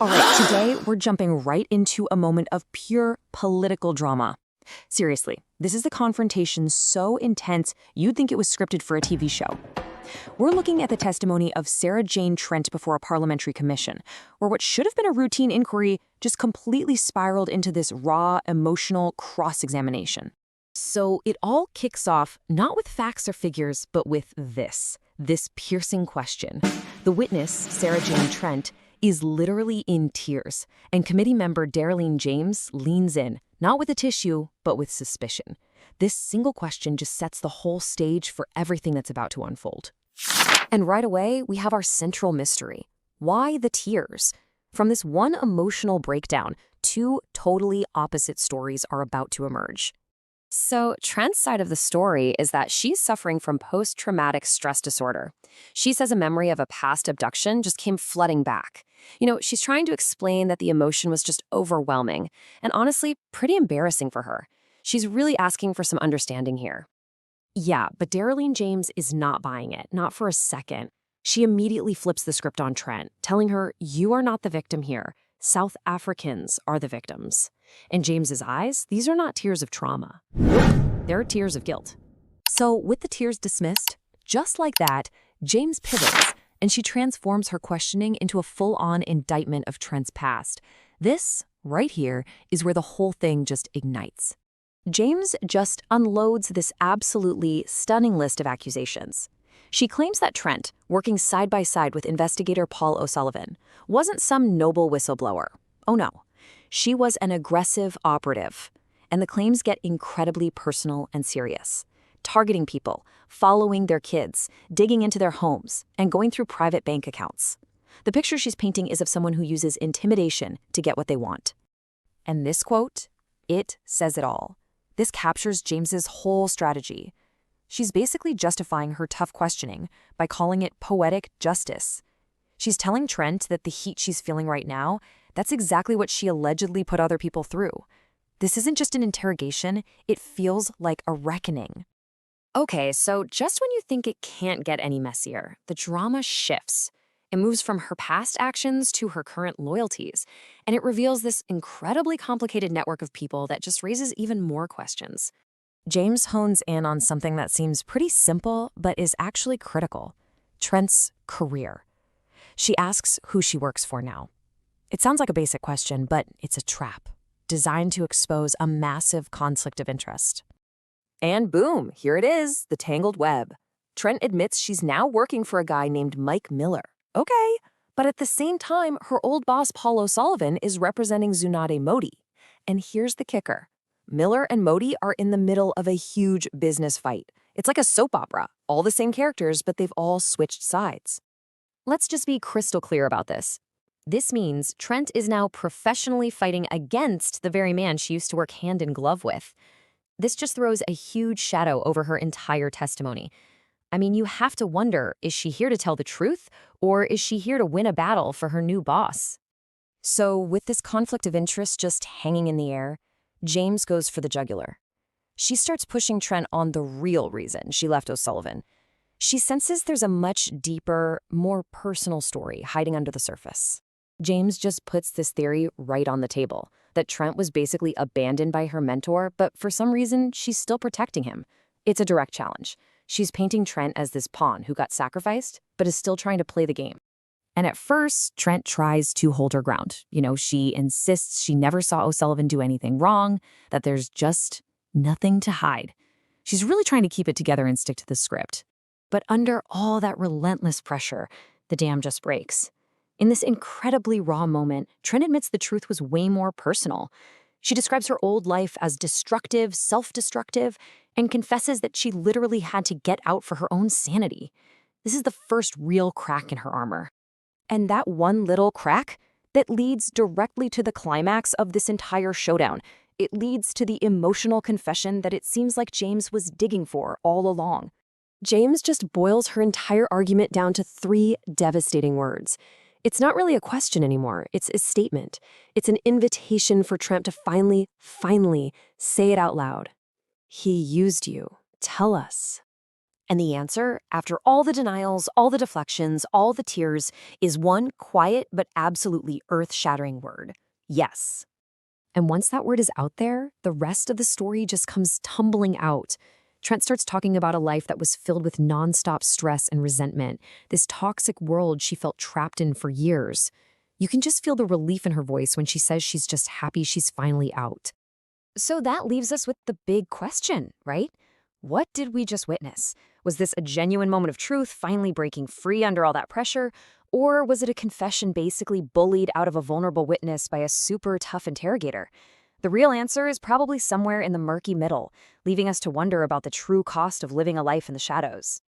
All right, today we're jumping right into a moment of pure political drama. Seriously, this is a confrontation so intense you'd think it was scripted for a TV show. We're looking at the testimony of Sarah Jane Trent before a parliamentary commission, where what should have been a routine inquiry just completely spiraled into this raw, emotional cross-examination. So it all kicks off not with facts or figures, but with this piercing question. The witness, Sarah Jane Trent, is literally in tears, and committee member Darlene James leans in, not with a tissue, but with suspicion. This single question just sets the whole stage for everything that's about to unfold. And right away, we have our central mystery. Why the tears? From this one emotional breakdown, two totally opposite stories are about to emerge. So Trent's side of the story is that she's suffering from post-traumatic stress disorder. She says a memory of a past abduction just came flooding back. She's trying to explain that the emotion was just overwhelming and honestly pretty embarrassing for her. She's really asking for some understanding here. Yeah, but Darlene James is not buying it, not for a second. She immediately flips the script on Trent, telling her, "You are not the victim here. South Africans are the victims." In James's eyes, these are not tears of trauma. Nope, they're tears of guilt. So with the tears dismissed, just like that, James pivots, and she transforms her questioning into a full-on indictment of Trent's past. This, right here, is where the whole thing just ignites. James just unloads this absolutely stunning list of accusations. She claims that Trent, working side by side with investigator Paul O'Sullivan, wasn't some noble whistleblower. Oh no, she was an aggressive operative. And the claims get incredibly personal and serious. Targeting people, following their kids, digging into their homes, and going through private bank accounts. The picture she's painting is of someone who uses intimidation to get what they want. And this quote, it says it all. This captures James's whole strategy. She's basically justifying her tough questioning by calling it poetic justice. She's telling Trent that the heat she's feeling right now, that's exactly what she allegedly put other people through. This isn't just an interrogation, it feels like a reckoning. Okay, so just when you think it can't get any messier, the drama shifts. It moves from her past actions to her current loyalties, and it reveals this incredibly complicated network of people that just raises even more questions. James hones in on something that seems pretty simple, but is actually critical: Trent's career. She asks who she works for now. It sounds like a basic question, but it's a trap, designed to expose a massive conflict of interest. And boom, here it is, the tangled web. Trent admits she's now working for a guy named Mike Miller. Okay, but at the same time, her old boss Paul O'Sullivan is representing Zunade Modi. And here's the kicker. Miller and Modi are in the middle of a huge business fight. It's like a soap opera, all the same characters, but they've all switched sides. Let's just be crystal clear about this. This means Trent is now professionally fighting against the very man she used to work hand in glove with. This just throws a huge shadow over her entire testimony. I mean, you have to wonder, is she here to tell the truth, or is she here to win a battle for her new boss? So with this conflict of interest just hanging in the air, James goes for the jugular. She starts pushing Trent on the real reason she left O'Sullivan. She senses there's a much deeper, more personal story hiding under the surface. James just puts this theory right on the table, that Trent was basically abandoned by her mentor, but for some reason, she's still protecting him. It's a direct challenge. She's painting Trent as this pawn who got sacrificed, but is still trying to play the game. And at first, Trent tries to hold her ground. She insists she never saw O'Sullivan do anything wrong, that there's just nothing to hide. She's really trying to keep it together and stick to the script. But under all that relentless pressure, the dam just breaks. In this incredibly raw moment, Trent admits the truth was way more personal. She describes her old life as destructive, self-destructive, and confesses that she literally had to get out for her own sanity. This is the first real crack in her armor. And that one little crack, that leads directly to the climax of this entire showdown. It leads to the emotional confession that it seems like James was digging for all along. James just boils her entire argument down to 3 devastating words. It's not really a question anymore. It's a statement. It's an invitation for Trent to finally say it out loud. He used you. Tell us. And the answer, after all the denials, all the deflections, all the tears, is one quiet but absolutely earth-shattering word: yes. And once that word is out there, the rest of the story just comes tumbling out. Trent starts talking about a life that was filled with nonstop stress and resentment, this toxic world she felt trapped in for years. You can just feel the relief in her voice when she says she's just happy she's finally out. So that leaves us with the big question, right? What did we just witness? Was this a genuine moment of truth, finally breaking free under all that pressure? Or was it a confession basically bullied out of a vulnerable witness by a super tough interrogator? The real answer is probably somewhere in the murky middle, leaving us to wonder about the true cost of living a life in the shadows.